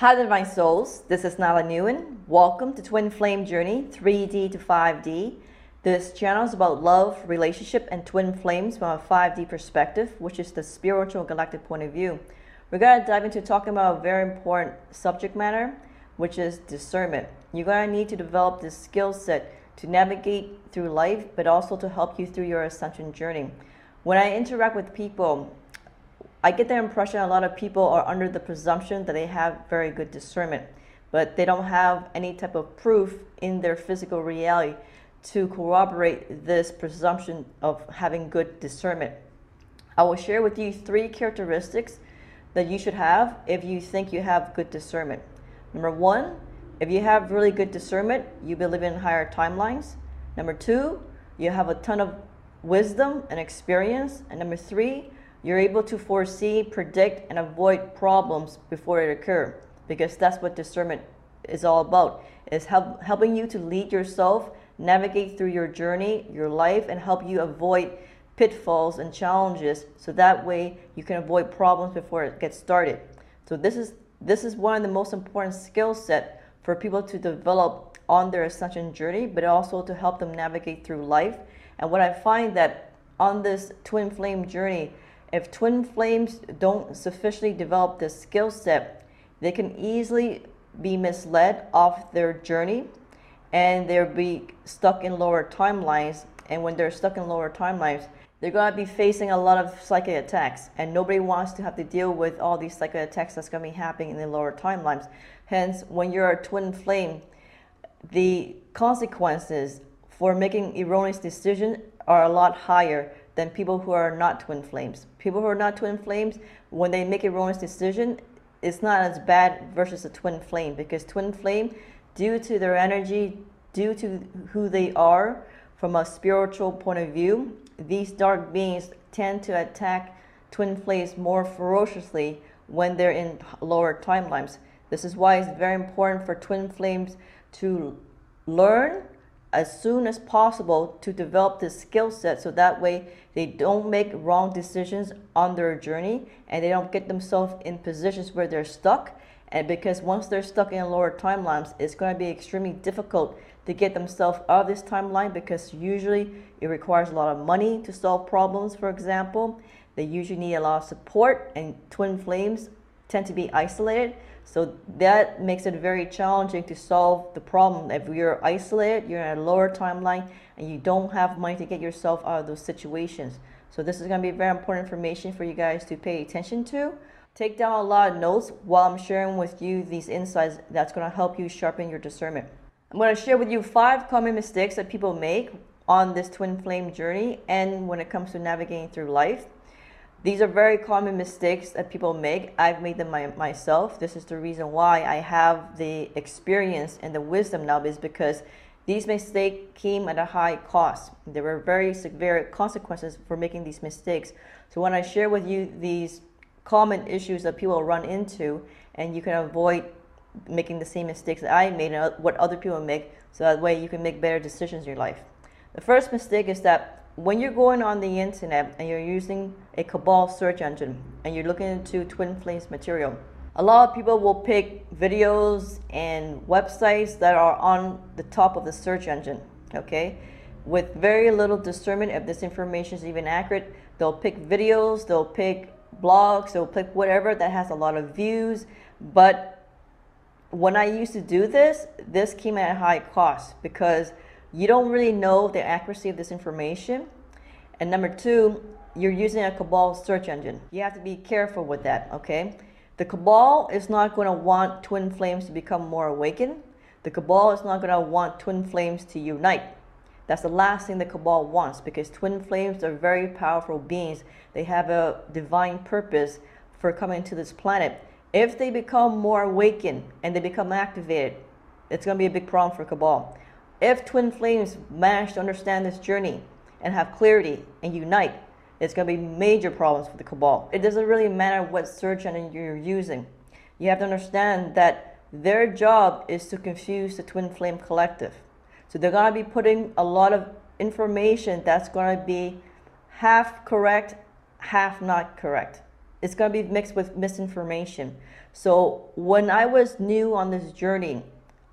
Hi Divine Souls, this is Nala Nguyen. Welcome to Twin Flame Journey 3D to 5D. This channel is about love, relationship, and twin flames from a 5D perspective, which is the spiritual galactic point of view. We're going to dive into talking about a very important subject matter, which is discernment. You're going to need to develop this skill set to navigate through life, but also to help you through your ascension journey. When I interact with people, I get the impression a lot of people are under the presumption that they have very good discernment, but they don't have any type of proof in their physical reality to corroborate this presumption of having good discernment. I will share with you 3 characteristics that you should have if you think you have good discernment. Number 1, if you have really good discernment, you believe in higher timelines. Number 2, you have a ton of wisdom and experience. And number 3, you're able to foresee, predict, and avoid problems before it occurs, because that's what discernment is all about. It's helping you to lead yourself, navigate through your journey, your life, and help you avoid pitfalls and challenges, so that way you can avoid problems before it gets started. So this is one of the most important skill set for people to develop on their ascension journey, but also to help them navigate through life. And what I find that on this twin flame journey, if twin flames don't sufficiently develop this skill set, they can easily be misled off their journey, and they'll be stuck in lower timelines. And when they're stuck in lower timelines, they're going to be facing a lot of psychic attacks, and nobody wants to have to deal with all these psychic attacks that's going to be happening in the lower timelines. Hence, when you're a twin flame, the consequences for making erroneous decisions are a lot higher than people who are not twin flames. People who are not twin flames, when they make erroneous decision, it's not as bad versus a twin flame, because twin flame, due to their energy, due to who they are from a spiritual point of view, these dark beings tend to attack twin flames more ferociously when they're in lower timelines. This is why it's very important for twin flames to learn as soon as possible to develop this skill set, so that way they don't make wrong decisions on their journey, and they don't get themselves in positions where they're stuck. And because once they're stuck in lower timelines, it's going to be extremely difficult to get themselves out of this timeline, because usually it requires a lot of money to solve problems. For example, they usually need a lot of support, and twin flames tend to be isolated. So that makes it very challenging to solve the problem. If you're isolated, you're in a lower timeline, and you don't have money to get yourself out of those situations. So this is going to be very important information for you guys to pay attention to. Take down a lot of notes while I'm sharing with you these insights that's going to help you sharpen your discernment. I'm going to share with you 5 common mistakes that people make on this twin flame journey and when it comes to navigating through life. These are very common mistakes that people make. I've made them myself. This is the reason why I have the experience and the wisdom now, is because these mistakes came at a high cost. There were very severe consequences for making these mistakes. So when I share with you these common issues that people run into, and you can avoid making the same mistakes that I made and what other people make, so that way you can make better decisions in your life. The first mistake is that when you're going on the internet and you're using a Cabal search engine and you're looking into twin flames material, a lot of people will pick videos and websites that are on the top of the search engine, okay? With very little discernment if this information is even accurate, they'll pick videos, they'll pick blogs, they'll pick whatever that has a lot of views. But when I used to do this came at a high cost, because you don't really know the accuracy of this information. And number 2, you're using a Cabal search engine. You have to be careful with that, okay? The Cabal is not going to want twin flames to become more awakened. The Cabal is not going to want twin flames to unite. That's the last thing the Cabal wants, because twin flames are very powerful beings. They have a divine purpose for coming to this planet. If they become more awakened and they become activated, it's going to be a big problem for Cabal. If twin flames manage to understand this journey and have clarity and unite, it's going to be major problems for the Cabal. It doesn't really matter what search engine you're using. You have to understand that their job is to confuse the twin flame collective. So they're going to be putting a lot of information that's going to be half correct, half not correct. it's going to be mixed with misinformation. So when I was new on this journey,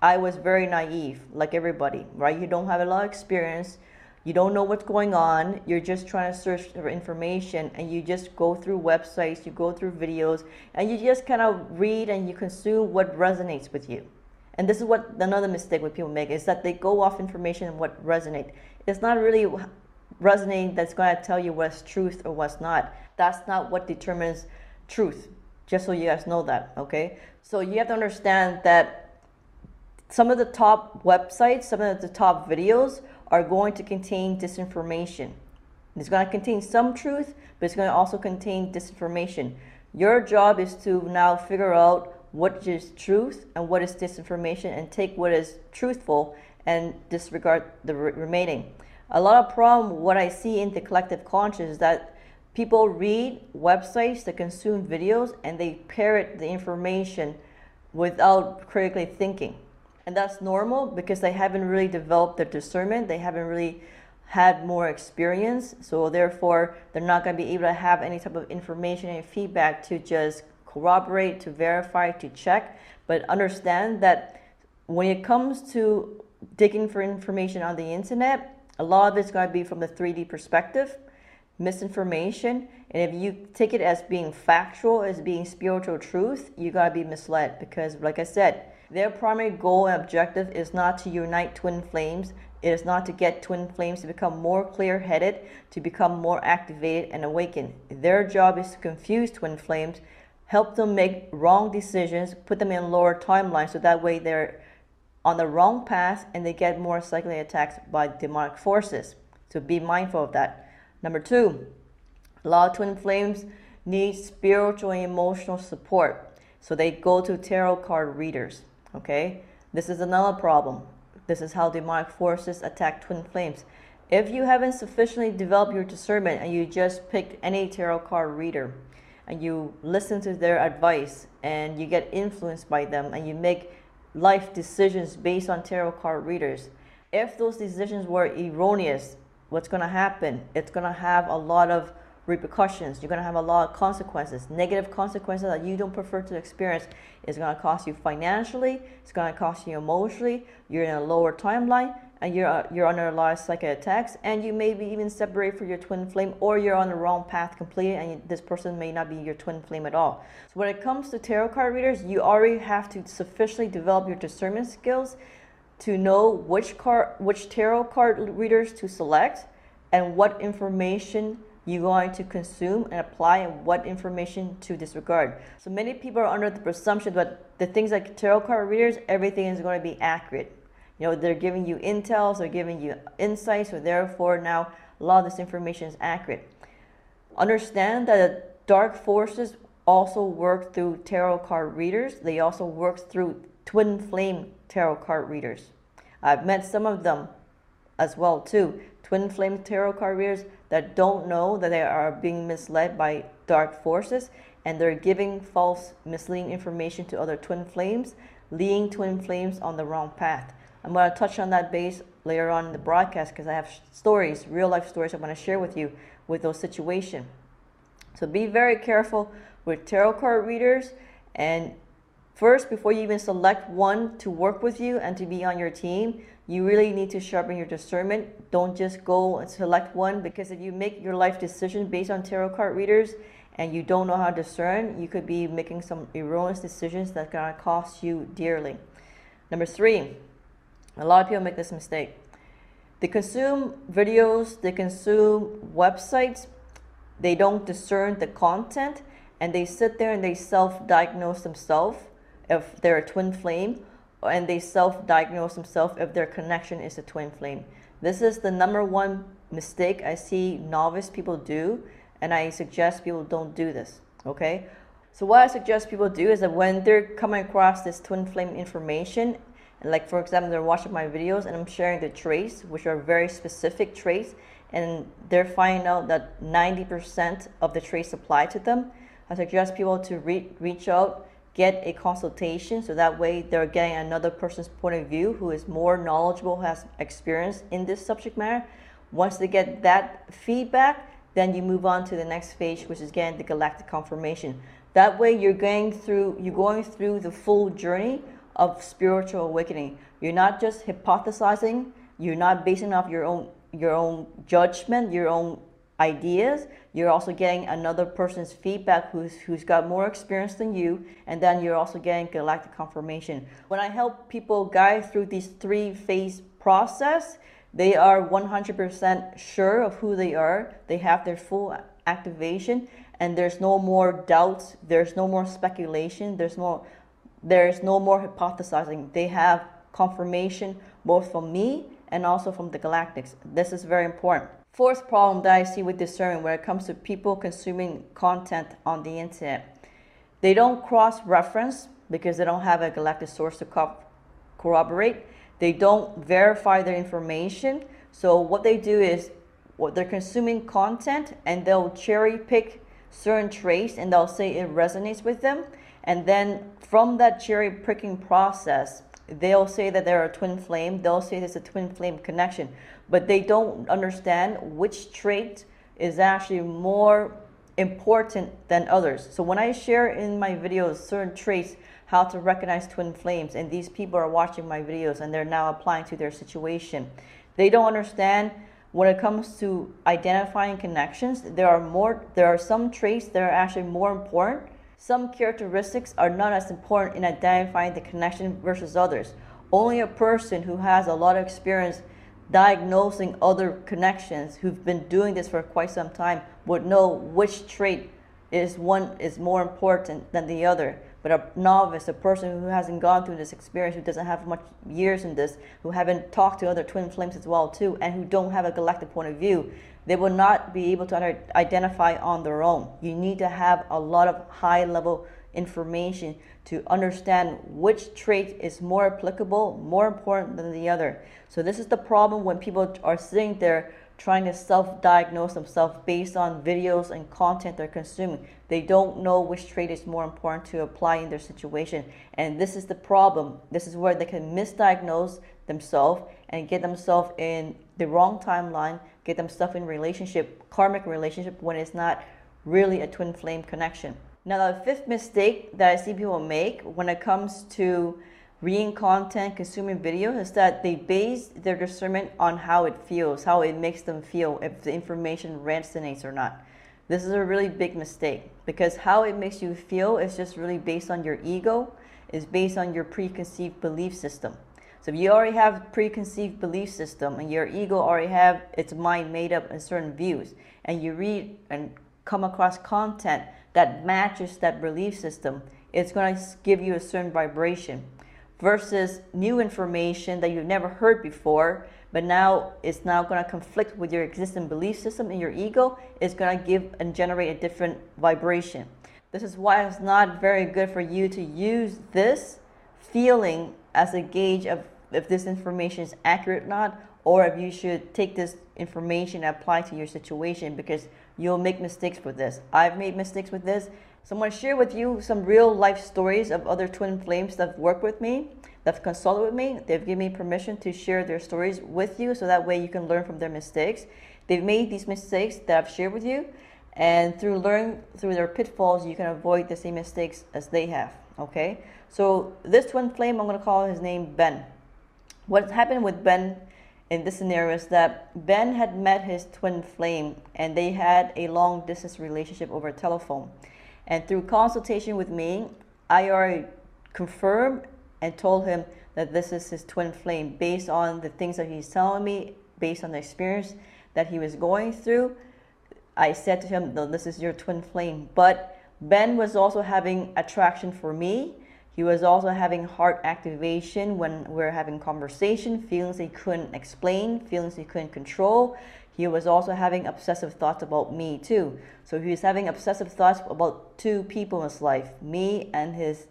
I was very naive, like everybody, right? You don't have a lot of experience. You don't know what's going on. You're just trying to search for information, and you just go through websites, you go through videos, and you just kind of read and you consume what resonates with you. And this is what another mistake what people make, is that they go off information and what resonates. It's not really resonating that's going to tell you what's truth or what's not. That's not what determines truth, just so you guys know that, okay? So you have to understand that some of the top websites, some of the top videos are going to contain disinformation. It's going to contain some truth, but it's going to also contain disinformation. Your job is to now figure out what is truth and what is disinformation, and take what is truthful and disregard the remaining. A lot of problem, what I see in the collective conscious, is that people read websites, they consume videos, and they parrot the information without critically thinking. And that's normal because they haven't really developed their discernment. They haven't really had more experience. So therefore, they're not going to be able to have any type of information and feedback to just corroborate, to verify, to check. But understand that when it comes to digging for information on the internet, a lot of it's going to be from the 3D perspective, misinformation. And if you take it as being factual, as being spiritual truth, you got to be misled, because like I said, their primary goal and objective is not to unite twin flames. It is not to get twin flames to become more clear-headed, to become more activated and awakened. Their job is to confuse twin flames, help them make wrong decisions, put them in lower timelines, so that way they're on the wrong path and they get more psychically attacked by demonic forces. So be mindful of that. Number 2, a lot of twin flames need spiritual and emotional support. So they go to tarot card readers. Okay, this is another problem. This is how demonic forces attack twin flames. If you haven't sufficiently developed your discernment and you just picked any tarot card reader and you listen to their advice and you get influenced by them and you make life decisions based on tarot card readers, if those decisions were erroneous, what's going to happen? It's going to have a lot of repercussions. You're going to have a lot of consequences, negative consequences that you don't prefer to experience. It's going to cost you financially, it's going to cost you emotionally, you're in a lower timeline, and you're under a lot of psychic attacks, and you may be even separate from your twin flame, or you're on the wrong path completely, and this person may not be your twin flame at all. So when it comes to tarot card readers, you already have to sufficiently develop your discernment skills to know which tarot card readers to select and what information you're going to consume and apply, and what information to disregard. So many people are under the presumption that the things like tarot card readers, everything is going to be accurate. You know, they're giving you intels, they're giving you insights, so therefore now a lot of this information is accurate. Understand that dark forces also work through tarot card readers. They also work through twin flame tarot card readers. I've met some of them as well too. Twin flame tarot card readers that don't know that they are being misled by dark forces, and they're giving false, misleading information to other twin flames, leading twin flames on the wrong path. I'm going to touch on that base later on in the broadcast, because I have stories, real life stories I want to share with you with those situations. So be very careful with tarot card readers, and first, before you even select one to work with you and to be on your team, you really need to sharpen your discernment. Don't just go and select one, because if you make your life decision based on tarot card readers and you don't know how to discern, you could be making some erroneous decisions that are going to cost you dearly. Number 3, a lot of people make this mistake. They consume videos, they consume websites, they don't discern the content, and they sit there and they self-diagnose themselves if they're a twin flame, and they self-diagnose themselves if their connection is a twin flame. This is the number one mistake I see novice people do, and I suggest people don't do this, okay? So what I suggest people do is that when they're coming across this twin flame information, and like for example, they're watching my videos and I'm sharing the traits, which are very specific traits, and they're finding out that 90% of the traits apply to them, I suggest people to reach out, get a consultation, so that way they're getting another person's point of view who is more knowledgeable, has experience in this subject matter. Once they get that feedback, then you move on to the next phase, which is getting the galactic confirmation. That way you're going through the full journey of spiritual awakening. You're not just hypothesizing, you're not basing off your own judgment, your own ideas. You're also getting another person's feedback who's got more experience than you, and then you're also getting galactic confirmation. When I help people guide through these 3-phase process, they are 100% sure of who they are. They have their full activation, and there's no more doubts, there's no more speculation, there's no more hypothesizing. They have confirmation both from me and also from the galactics. This is very important. Fourth problem that I see with discernment when it comes to people consuming content on the internet. They don't cross-reference because they don't have a galactic source to corroborate. They don't verify their information. So what they do is, they're consuming content and they'll cherry pick certain traits and they'll say it resonates with them. And then from that cherry picking process, they'll say that they're a twin flame. They'll say there's a twin flame connection, but they don't understand which trait is actually more important than others. So when I share in my videos certain traits, how to recognize twin flames, and these people are watching my videos and they're now applying to their situation, they don't understand when it comes to identifying connections. There are some traits that are actually more important. Some characteristics are not as important in identifying the connection versus others. Only a person who has a lot of experience diagnosing other connections, who've been doing this for quite some time, would know which trait is more important than the other. But a novice, a person who hasn't gone through this experience, who doesn't have much years in this, who haven't talked to other twin flames as well too, and who don't have a galactic point of view, they will not be able to identify on their own. You need to have a lot of high level information to understand which trait is more applicable, more important than the other. So this is the problem when people are sitting there trying to self-diagnose themselves based on videos and content they're consuming. They don't know which trait is more important to apply in their situation. And this is the problem. This is where they can misdiagnose themselves and get themselves in the wrong timeline, get themselves in karmic relationship, when it's not really a twin flame connection. Now, the fifth mistake that I see people make when it comes to reading content, consuming videos, is that they base their discernment on how it feels, how it makes them feel, if the information resonates or not. This is a really big mistake, because how it makes you feel is just really based on your ego, is based on your preconceived belief system. So if you already have a preconceived belief system and your ego already have its mind made up in certain views, and you read and come across content that matches that belief system, it's going to give you a certain vibration. Versus new information that you've never heard before, but now it's now going to conflict with your existing belief system, and your ego is going to give and generate a different vibration. This is why it's not very good for you to use this feeling as a gauge of if this information is accurate or not, or if you should take this information and apply to your situation, because you'll make mistakes with this. I've made mistakes with this. So I'm going to share with you some real life stories of other twin flames that have worked with me, that have consulted with me. They've given me permission to share their stories with you, so that way you can learn from their mistakes. They've made these mistakes that I've shared with you, and through learning through their pitfalls, you can avoid the same mistakes as they have. Okay? So this twin flame, I'm going to call his name Ben. What happened with Ben in this scenario is that Ben had met his twin flame, and they had a long distance relationship over telephone. And through consultation with me, I already confirmed and told him that this is his twin flame based on the things that he's telling me, based on the experience that he was going through. I said to him, no, this is your twin flame. But Ben was also having attraction for me. He was also having heart activation when we're having conversation, feelings he couldn't explain, feelings he couldn't control. He was also having obsessive thoughts about me too. So he was having obsessive thoughts about two people in his life, me and his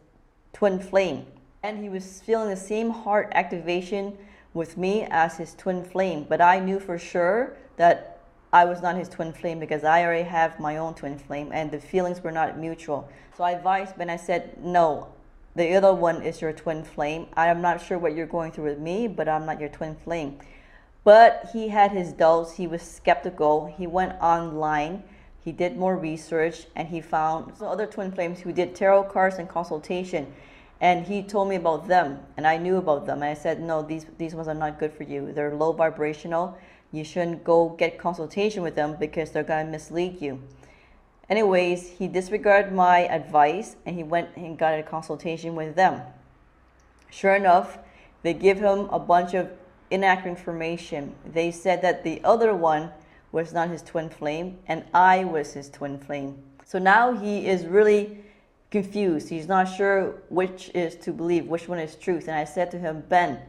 twin flame. And he was feeling the same heart activation with me as his twin flame. But I knew for sure that I was not his twin flame, because I already have my own twin flame and the feelings were not mutual. So I advised Ben, I said, no, the other one is your twin flame. I am not sure what you're going through with me, but I'm not your twin flame. But he had his doubts. He was skeptical. He went online. He did more research, and he found some other twin flames who did tarot cards and consultation. And he told me about them, and I knew about them. And I said, no, these ones are not good for you. They're low vibrational. You shouldn't go get consultation with them because they're going to mislead you. Anyways, he disregarded my advice, and he went and got a consultation with them. Sure enough, they give him a bunch of inaccurate information. They said that the other one was not his twin flame, and I was his twin flame. So now he is really confused. He's not sure which is to believe, which one is truth. And I said to him, Ben,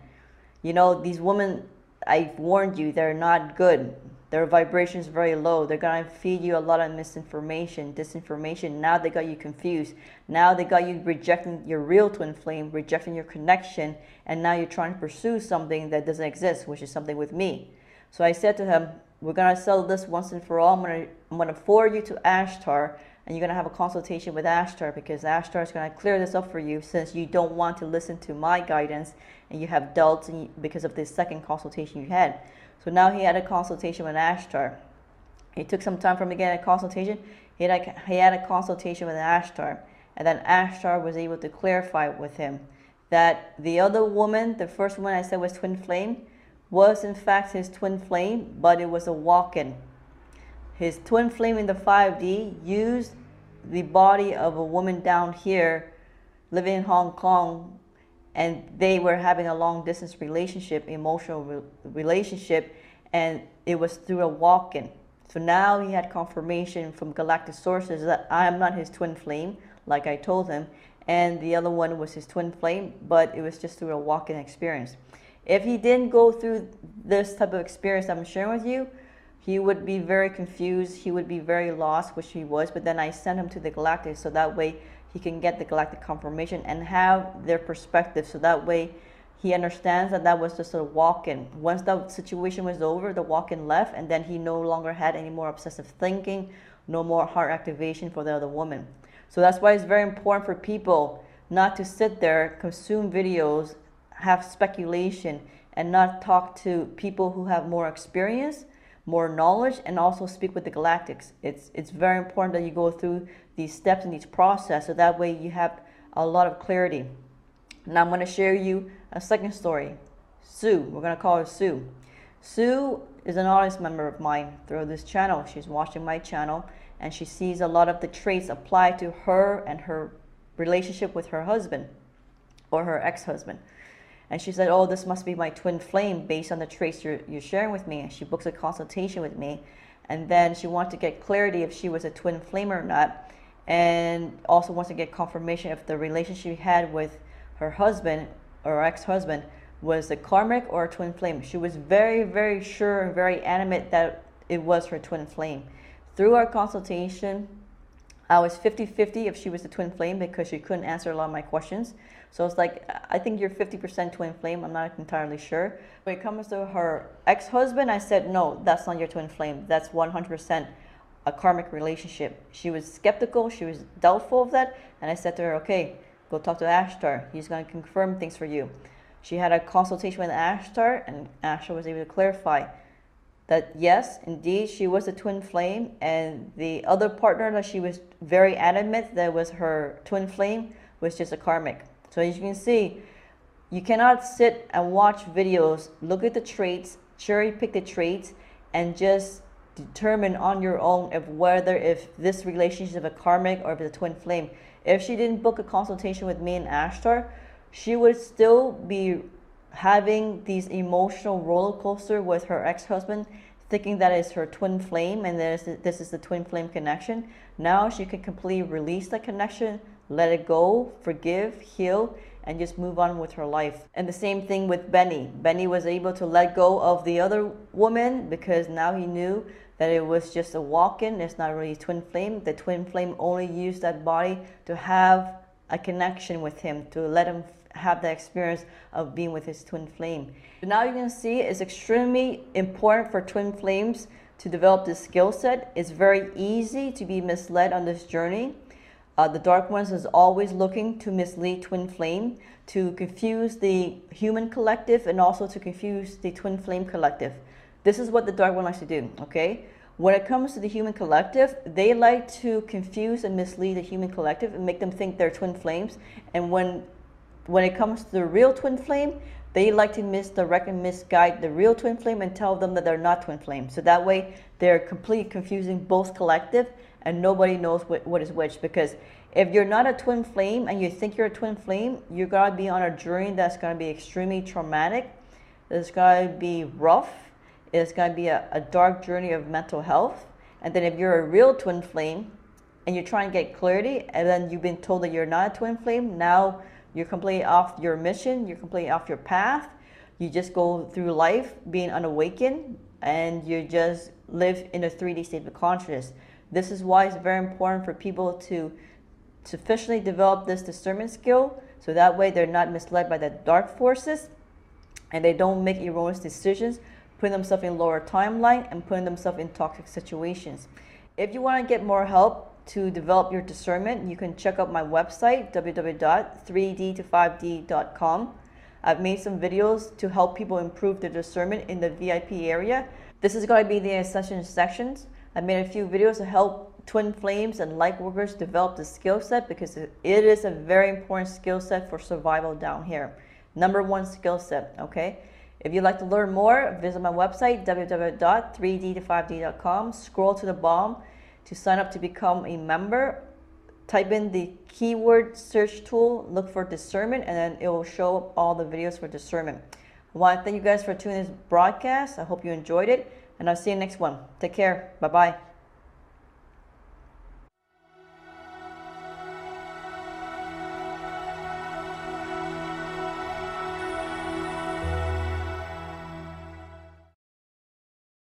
you know, these women, I've warned you, they're not good. Their vibration is very low. They're going to feed you a lot of misinformation, disinformation. Now they got you confused. Now they got you rejecting your real twin flame, rejecting your connection, and now you're trying to pursue something that doesn't exist, which is something with me. So I said to him, we're going to settle this once and for all. I'm going to forward you to Ashtar, and you're going to have a consultation with Ashtar, because Ashtar is going to clear this up for you, since you don't want to listen to my guidance and you have doubts because of this second consultation you had. So now he had a consultation with Ashtar. It took some time for him to get a consultation. He had a consultation with Ashtar, and then Ashtar was able to clarify with him that the other woman, the first woman I said was twin flame, was in fact his twin flame, but it was a walk-in. His twin flame in the 5D used the body of a woman down here living in Hong Kong, and they were having a long distance relationship, emotional relationship, and it was through a walk-in. So now he had confirmation from galactic sources that I am not his twin flame, like I told him, and the other one was his twin flame, but it was just through a walk-in experience. If he didn't go through this type of experience I'm sharing with you, he would be very confused, he would be very lost, which he was, but then I sent him to the galactic so that way he can get the galactic confirmation and have their perspective, so that way he understands that that was just a walk-in. Once that situation was over, the walk-in left, and then he no longer had any more obsessive thinking, no more heart activation for the other woman. So that's why it's very important for people not to sit there, consume videos, have speculation, and not talk to people who have more experience, more knowledge, and also speak with the galactics. It's very important that you go through these steps in each process, so that way you have a lot of clarity. Now I'm going to share you a second story. Sue, we're going to call her Sue. Sue is an audience member of mine through this channel. She's watching my channel, and she sees a lot of the traits apply to her and her relationship with her husband or her ex-husband. And she said, oh, this must be my twin flame based on the traits you're sharing with me. And she books a consultation with me. And then she wanted to get clarity if she was a twin flame or not. And also wants to get confirmation if the relationship she had with her husband or ex-husband was a karmic or a twin flame. She was very, very sure and very animate that it was her twin flame. Through our consultation, I was 50-50 if she was a twin flame, because she couldn't answer a lot of my questions. So it's like, I think you're 50% twin flame. I'm not entirely sure. When it comes to her ex-husband, I said, no, that's not your twin flame. That's 100% a karmic relationship. She was skeptical. She was doubtful of that. And I said to her, okay, go talk to Ashtar. He's going to confirm things for you. She had a consultation with Ashtar, and Ashtar was able to clarify that yes, indeed, she was a twin flame, and the other partner that she was very adamant that was her twin flame was just a karmic. So as you can see, you cannot sit and watch videos, look at the traits, cherry pick the traits, and just determine on your own if this relationship is a karmic or if it's a twin flame. If she didn't book a consultation with me and Ashtar, she would still be having these emotional roller coaster with her ex-husband, thinking that is her twin flame and this is the twin flame connection. Now she can completely release that connection, let it go, forgive, heal, and just move on with her life. And the same thing with Benny. Benny was able to let go of the other woman because now he knew that it was just a walk-in. It's not really twin flame. The twin flame only used that body to have a connection with him, to let him have the experience of being with his twin flame. So now you can see it's extremely important for twin flames to develop this skill set. It's very easy to be misled on this journey. The Dark Ones is always looking to mislead Twin Flame, to confuse the human collective, and also to confuse the Twin Flame collective. This is what the Dark One likes to do, okay? When it comes to the human collective, they like to confuse and mislead the human collective and make them think they're twin flames. And when it comes to the real twin flame, they like to misdirect and misguide the real twin flame and tell them that they're not twin flames. So that way, they're completely confusing both collective, and nobody knows what is which. Because if you're not a twin flame and you think you're a twin flame, you're going to be on a journey that's going to be extremely traumatic. It's going to be rough. It's going to be a dark journey of mental health. And then if you're a real twin flame and you're trying to get clarity, and then you've been told that you're not a twin flame, now you're completely off your mission, you're completely off your path. You just go through life being unawakened, and you just live in a 3D state of consciousness. This is why it's very important for people to sufficiently develop this discernment skill, so that way they're not misled by the dark forces, and they don't make erroneous decisions, putting themselves in lower timeline and putting themselves in toxic situations. If you want to get more help to develop your discernment, you can check out my website, www.3d-to-5d.com. I've made some videos to help people improve their discernment in the VIP area. This is going to be the ascension sections. I made a few videos to help twin flames and light workers develop the skill set, because it is a very important skill set for survival down here. #1 skill set, okay? If you'd like to learn more, visit my website, www.3d-to-5d.com. Scroll to the bottom to sign up to become a member. Type in the keyword search tool, look for discernment, and then it will show up all the videos for discernment. I want to thank you guys for tuning in this broadcast. I hope you enjoyed it, and I'll see you next one. Take care. Bye-bye.